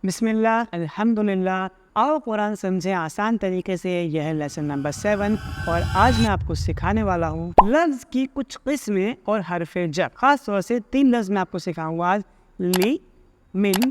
بسم اللہ الحمدللہ. آؤ قرآن سمجھیں آسان طریقے سے. یہ ہے لیسن نمبر 7 اور آج میں آپ کو سکھانے والا ہوں لفظ کی کچھ قسمیں اور حرف جر. خاص طور سے 3 لفظ میں آپ کو سکھاؤں گا آج. لی، من،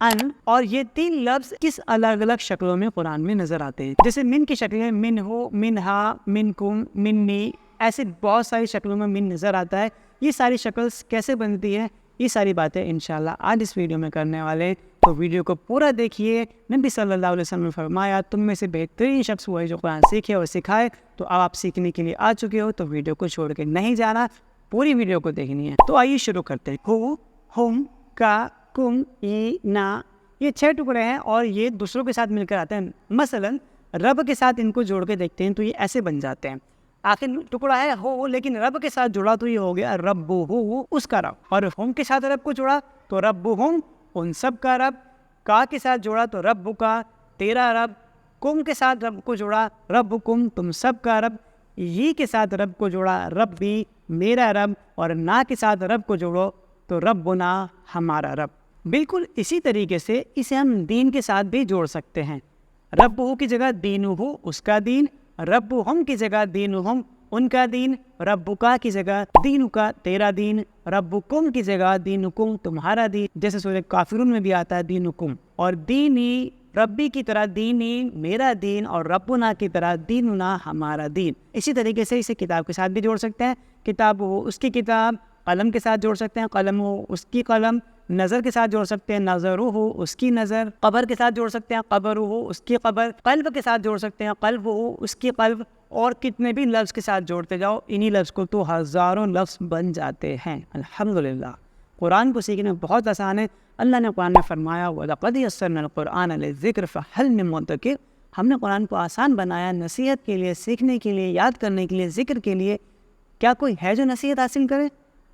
ان. اور یہ 3 لفظ کس الگ الگ شکلوں میں قرآن میں نظر آتے ہیں. جیسے من کی شکل ہے من ہو، منہا، منکم، منی. ایسے بہت ساری شکلوں میں من نظر آتا ہے. یہ ساری شکل کیسے بنتی ہے، یہ ساری باتیں انشاءاللہ آج اس ویڈیو میں کرنے والے ہیں. تو ویڈیو کو پورا دیکھیے. نبی صلی اللہ علیہ وسلم نے فرمایا تم میں سے بہترین شخص وہ ہے جو قرآن سیکھے اور سکھائے. تو اب آپ سیکھنے کے لیے آ چکے ہو تو ویڈیو کو چھوڑ کے نہیں جانا، پوری ویڈیو کو دیکھنی ہے. تو آئیے شروع کرتے ہیں. ہو، ہم، کا، کم، ای، نا. یہ 6 ٹکڑے ہیں اور یہ دوسروں کے ساتھ مل کر آتے ہیں. مثلا رب کے ساتھ ان کو جوڑ کے دیکھتے ہیں تو یہ ایسے بن جاتے ہیں. آخر ٹکڑا ہے ہو لیکن رب کے ساتھ جڑا تو یہ ہو گیا رب ہو، اس کا رب. اور ہم کے ساتھ رب کو جوڑا تو رب ہم، ان سب کا رب. کا کے ساتھ جوڑا تو رب کا، تیرا رب. کم کے ساتھ رب کو جوڑا رب کم، تم سب کا رب. یہ کے ساتھ رب کو جوڑا رب بھی، میرا رب. اور نا کے ساتھ رب کو جوڑو تو ربنا، ہمارا رب. بالکل اسی طریقے سے اسے ہم دین کے ساتھ بھی جوڑ سکتے ہیں. رب ہو کی جگہ دین ہو، اس کا دین. رب ہم کی جگہ دین ہم، ان کا دین. رب کا کی جگہ دین کا، تیرا دین. رب کم کی جگہ دین کم، تمہارا دین. جیسے سورہ کافرون میں بھی آتا ہے دین کم. اور دینی ربی کی طرح دینی، میرا دین. اور ربنا کی طرح دیننا، ہمارا دین. اسی طریقے سے اسے کتاب کے ساتھ بھی جوڑ سکتے ہیں. کتاب ہو اس کی کتاب. قلم کے ساتھ جوڑ سکتے ہیں قلم ہو اس کی قلم. نظر کے ساتھ جوڑ سکتے ہیں نظر ہو اس کی نظر. قبر کے ساتھ جوڑ سکتے ہیں قبر ہو اس کی قبر. قلب کے ساتھ جوڑ سکتے ہیں قلب ہو اس کی قلب. اور کتنے بھی لفظ کے ساتھ جوڑتے جاؤ انہی لفظ کو تو ہزاروں لفظ بن جاتے ہیں. الحمدللہ قرآن کو سیکھنا بہت آسان ہے. اللہ نے قرآن میں فرمایا وَلَقَدْ يَسَّرْنَا الْقُرْآنَ لِلذِّكْرِ فَهَلْ مِن مُّدَّكِرٍ. ہم نے قرآن کو آسان بنایا نصیحت کے لیے، سیکھنے کے لیے، یاد کرنے کے لیے، ذکر کے لیے. کیا کوئی ہے جو نصیحت حاصل کرے؟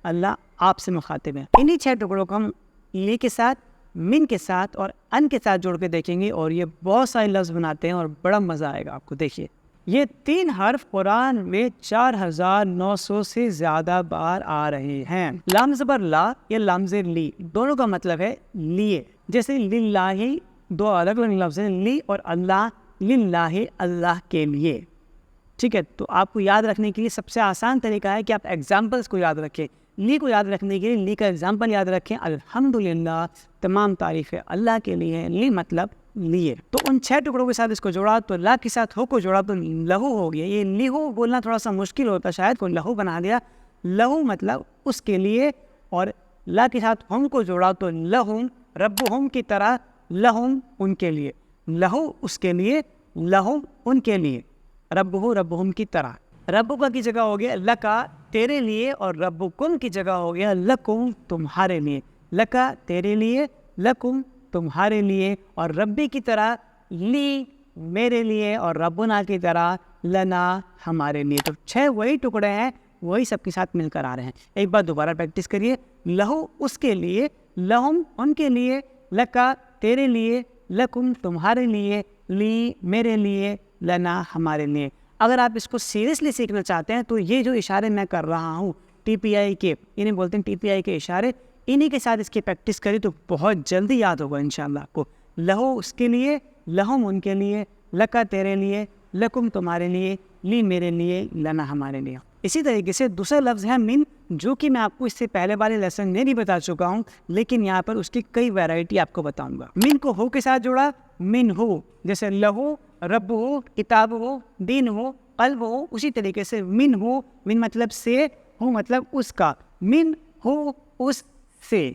اللہ آپ سے مخاطب ہے. انہی 6 ٹکڑوں کو ہم لی کے ساتھ، من کے ساتھ اور ان کے ساتھ جوڑ کے دیکھیں گے اور یہ بہت سارے لفظ بناتے ہیں اور بڑا مزہ آئے گا آپ کو. دیکھیے یہ 3 حرف قرآن میں 4900 سے زیادہ بار آ رہے ہیں. لام زبر لا یا لام زبر لی دونوں کا مطلب ہے لیے. جیسے للہ 2 الگ الگ لفظ ہیں، لی اور اللہ. للہ اللہ کے لیے. ٹھیک ہے، تو آپ کو یاد رکھنے کے لیے سب سے آسان طریقہ ہے کہ آپ ایگزامپلس کو یاد رکھیں. لی کو یاد رکھنے کے لیے لی کا ایگزامپل یاد رکھیں. الحمدللہ تمام تعریفیں اللہ کے لیے. لی مطلب لیے. تو ان 6 ٹکڑوں کے ساتھ اس کو جوڑا تو لا کے ساتھ ہو کو جوڑا تو لہو ہو گیا. یہ لہو بولنا تھوڑا سا مشکل ہوتا شاید، کو لہو بنا دیا. لہو مطلب اس کے لیے. اور لا کے ساتھ ہم کو جوڑا تو لہم، رب ہم کی طرح لہم ان کے لیے. لہو اس کے لیے، لہم ان کے لیے. رب ہو رب ہم کی طرح. رب کا کی جگہ ہو گیا لکا تیرے لیے. اور رب کم کی جگہ ہو گیا لکم تمہارے لیے. لکا تیرے لیے، لکم تمہارے لیے. اور ربی کی طرح لی میرے لیے. اور ربنا کی طرح لنا ہمارے لیے. تو 6 وہی ٹکڑے ہیں، وہی سب کے ساتھ مل کر آ رہے ہیں. ایک بار دوبارہ پریکٹس کریے. لہو اس کے لیے، لہم ان کے لیے. لکا تیرے لیے، لکم تمہارے لیے. لی میرے لیے، لنا ہمارے لیے. اگر آپ اس کو سیریسلی سیکھنا چاہتے ہیں تو یہ جو اشارے میں کر رہا ہوں TPI کے، انہیں بولتے ہیں TPI کے اشارے، انہی کے ساتھ اس کی پریکٹس کری تو بہت جلدی یاد ہوگا انشاءاللہ آپ کو. لہو اس کے لیے، لہم ان کے لیے. لکا تیرے لیے، لکم تمہارے لیے. لی میرے لیے، لنا ہمارے لیے. اسی طریقے سے دوسرا لفظ ہے من، جو کہ میں آپ کو اس سے پہلے والے لیسن میں بھی بتا چکا ہوں لیکن یہاں پر اس کی کئی ویرائٹی آپ کو بتاؤں گا. من کو ہو کے ساتھ جوڑا من ہو. جیسے لہو رب ہو، کتاب ہو، دین ہو، قلب ہو. اسی طریقے سے من ہو، من مطلب سے، ہو مطلب اس کا. من ہو اس سے،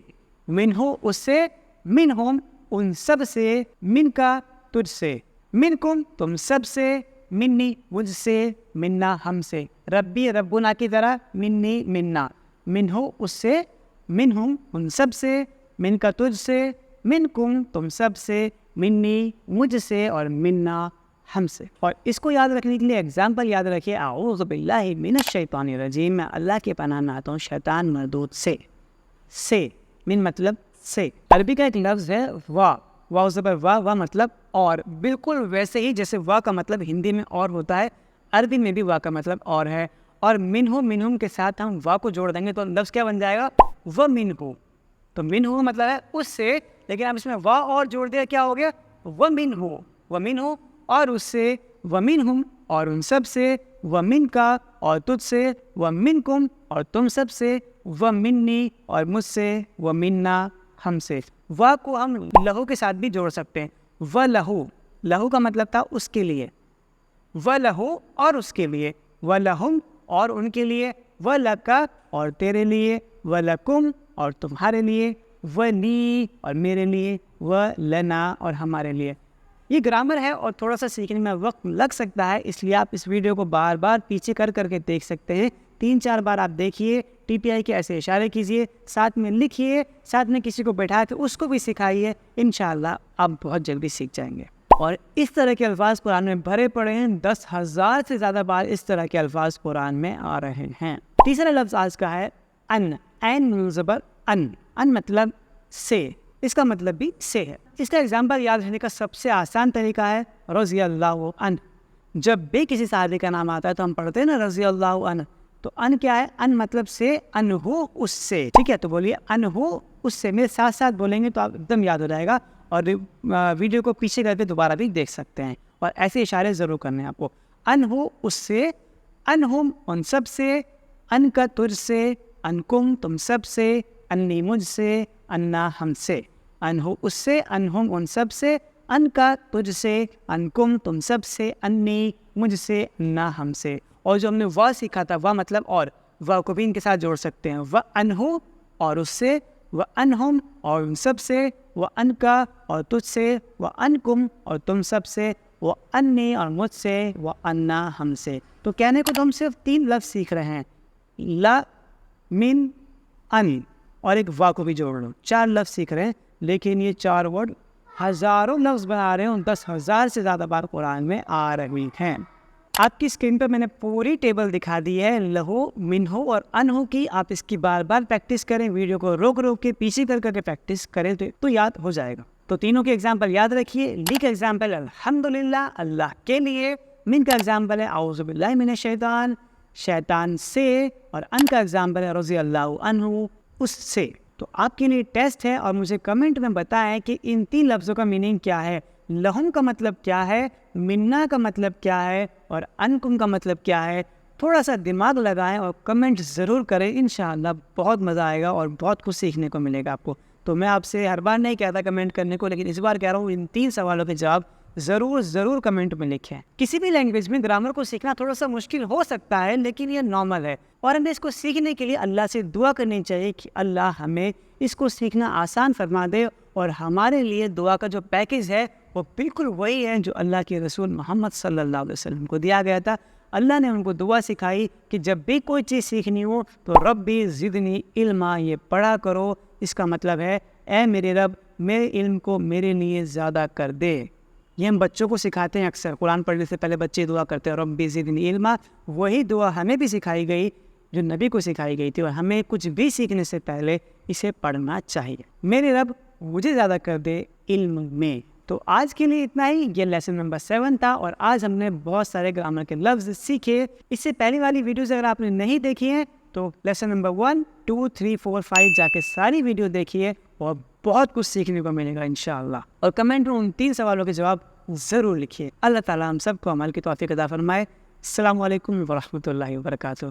من ہو اس سے، من ہم ان سب سے، من کا تجھ سے، من کم تم سب سے، منی مجھ سے، منا ہم سے. ربی ربنا کی طرح منی منا. من ہو اس سے، من ہم ان سب سے، من کا تجھ سے، من کم تم سب سے، منی مجھ سے، اور منا ہم سے. اور اس کو یاد رکھنے کے لیے ایگزامپل یاد رکھیے. اعوذ باللہ من الشیطان الرجیم، میں اللہ کے پناہ میں آتا ہوں شیطان مردود سے. سے من مطلب سے. عربی کا ایک لفظ ہے وا. واو زبر وا، وا مطلب اور. بالکل ویسے ہی جیسے وا کا مطلب ہندی میں اور ہوتا ہے، عربی میں بھی وا کا مطلب اور ہے. اور منہو منہم کے ساتھ ہم وا کو جوڑ دیں گے تو لفظ کیا بن جائے گا؟ وہ منہو. تو منہو مطلب ہے اس سے، لیکن اب اس میں وا اور جوڑ دیا، کیا ہو گیا؟ ومن ہو، ومن ہو اور اس سے، ومن ہم اور ان سب سے، ومن کا اور تجھ سے، ومنکم اور تم سب سے، ومنی اور مجھ سے، ومنا ہم سے۔ وا کو ہم لہو کے ساتھ بھی جوڑ سکتے ہیں، و لہو، لہو کا مطلب تھا اس کے لیے، و لہو اور اس کے لیے، و لہم اور ان کے لیے، و لکا اور تیرے لیے، و لکم اور تمہارے لیے، و لی اور میرے لیے، و لنا اور ہمارے لیے۔ یہ گرامر ہے اور تھوڑا سا سیکھنے میں وقت لگ سکتا ہے، اس لیے آپ اس ویڈیو کو بار بار پیچھے کر کے دیکھ سکتے ہیں، 3-4 بار آپ دیکھیے، ٹی پی آئی کے ایسے اشارے کیجئے، ساتھ میں لکھیے، ساتھ میں کسی کو بیٹھا کے اس کو بھی سکھائیے، انشاءاللہ آپ بہت جلدی سیکھ جائیں گے۔ اور اس طرح کے الفاظ قرآن میں بھرے پڑے ہیں، 10,000 سے زیادہ بار اس طرح کے الفاظ قرآن میں آ رہے ہیں۔ تیسرا لفظ آج کا ہے ان، عین زبر ان، ان مطلب سے، اس کا مطلب بھی سے ہے۔ اس کا ایگزامپل یاد رکھنے کا سب سے آسان طریقہ ہے رضی اللہ عنہ۔ جب بھی کسی صحابی کا نام آتا ہے تو ہم پڑھتے ہیں نا رضی اللہ عنہ، تو ان کیا ہے؟ ان مطلب سے، انہ اس سے، ٹھیک ہے؟ تو بولیے انہ اس سے، میرے ساتھ ساتھ بولیں گے تو آپ ایک دم یاد ہو جائے گا، اور ویڈیو کو پیچھے کر کے دوبارہ بھی دیکھ سکتے ہیں، اور ایسے اشارے ضرور کرنے ہیں آپ کو۔ انہ اس سے، انہم ان سب سے، ان کا تجھ سے، انکم تم سب سے، انی مجھ سے، انا ہم سے۔ انہ اس سے، انہم ان سب سے، ان کا تجھ سے، انکم تم سب سے، انی مجھ سے، انا ہم سے۔ اور جو ہم نے وا سیکھا تھا، وا مطلب اور، وا کو بھی ان کے ساتھ جوڑ سکتے ہیں، و انہ اور اس سے، و انہم اور ان سب سے، و ان کا اور تجھ سے، و انکم اور تم سب سے، و انی اور مجھ سے، و انا ہم سے۔ تو کہنے کو تو ہم صرف 3 لفظ سیکھ رہے ہیں، لا، من، ان، اور ایک وا کو بھی جوڑ لو، 4 لفظ سیکھ رہے ہیں، لیکن یہ 4 ورڈ ہزاروں لفظ بنا رہے ہیں، 10,000 سے زیادہ بار قرآن میں آ رہی ہیں۔ آپ کی اسکرین پہ میں نے پوری ٹیبل دکھا دی ہے لہو، منہو اور انہو کی، آپ اس کی بار بار پریکٹس کریں، ویڈیو کو روک کے پیچھے کر کے پریکٹس کریں تو یاد ہو جائے گا۔ تو تینوں کے ایگزامپل یاد رکھیے، لی کا ایگزامپل الحمدللہ، اللہ کے لیے، من کا ایگزامپل ہے اعوذ باللہ من الشیطان، شیطان سے، اور ان کا ایگزامپل ہے رضی اللہ عنہ، اس سے۔ تو آپ کے لیے ٹیسٹ ہے، اور مجھے کمنٹ میں بتائیں کہ ان 3 لفظوں کا میننگ کیا ہے، لہم کا مطلب کیا ہے، منا کا مطلب کیا ہے، اور انکم کا مطلب کیا ہے۔ تھوڑا سا دماغ لگائیں اور کمنٹ ضرور کریں، انشاءاللہ بہت مزہ آئے گا اور بہت کچھ سیکھنے کو ملے گا آپ کو۔ تو میں آپ سے ہر بار نہیں کہتا کمنٹ کرنے کو، لیکن اس بار کہہ رہا ہوں ان 3 سوالوں کے جواب ضرور کمنٹ میں لکھیں۔ کسی بھی لینگویج میں گرامر کو سیکھنا تھوڑا سا مشکل ہو سکتا ہے، لیکن یہ نارمل ہے، اور ہمیں اس کو سیکھنے کے لیے اللہ سے دعا کرنی چاہیے کہ اللہ ہمیں اس کو سیکھنا آسان فرما دے، اور ہمارے لیے دعا کا جو پیکیج ہے وہ بالکل وہی ہے جو اللہ کے رسول محمد صلی اللہ علیہ وسلم کو دیا گیا تھا۔ اللہ نے ان کو دعا سکھائی کہ جب بھی کوئی چیز سیکھنی ہو تو ربی زدنی علما، یہ پڑھا کرو۔ اس کا مطلب ہے اے میرے رب میرے علم کو میرے لیے زیادہ کر دے۔ یہ ہم بچوں کو سکھاتے ہیں، اکثر قرآن پڑھنے سے پہلے بچے دعا کرتے ہیں ربی زدنی علما، وہی دعا ہمیں بھی سکھائی گئی جو نبی کو سکھائی گئی تھی، اور ہمیں کچھ بھی سیکھنے سے پہلے اسے پڑھنا چاہیے۔ میرے رب مجھے زیادہ کر دے علم میں۔ تو آج کے لیے اتنا ہی، یہ لیسن نمبر 7 تھا، اور آج ہم نے بہت سارے گرامر کے لفظ سیکھے۔ اس سے پہلی والی ویڈیوز اگر آپ نے نہیں دیکھی ہیں تو لیسن نمبر 1، 2، 3، 4، 5 جا کے ساری ویڈیو دیکھیے، اور بہت کچھ سیکھنے کو ملے گا انشاءاللہ۔ اور کمنٹ میں ان 3 سوالوں کے جواب ضرور لکھیے۔ اللہ تعالیٰ ہم سب کو عمل کی توفیق عطا فرمائے۔ السلام علیکم ورحمۃ اللہ وبرکاتہ۔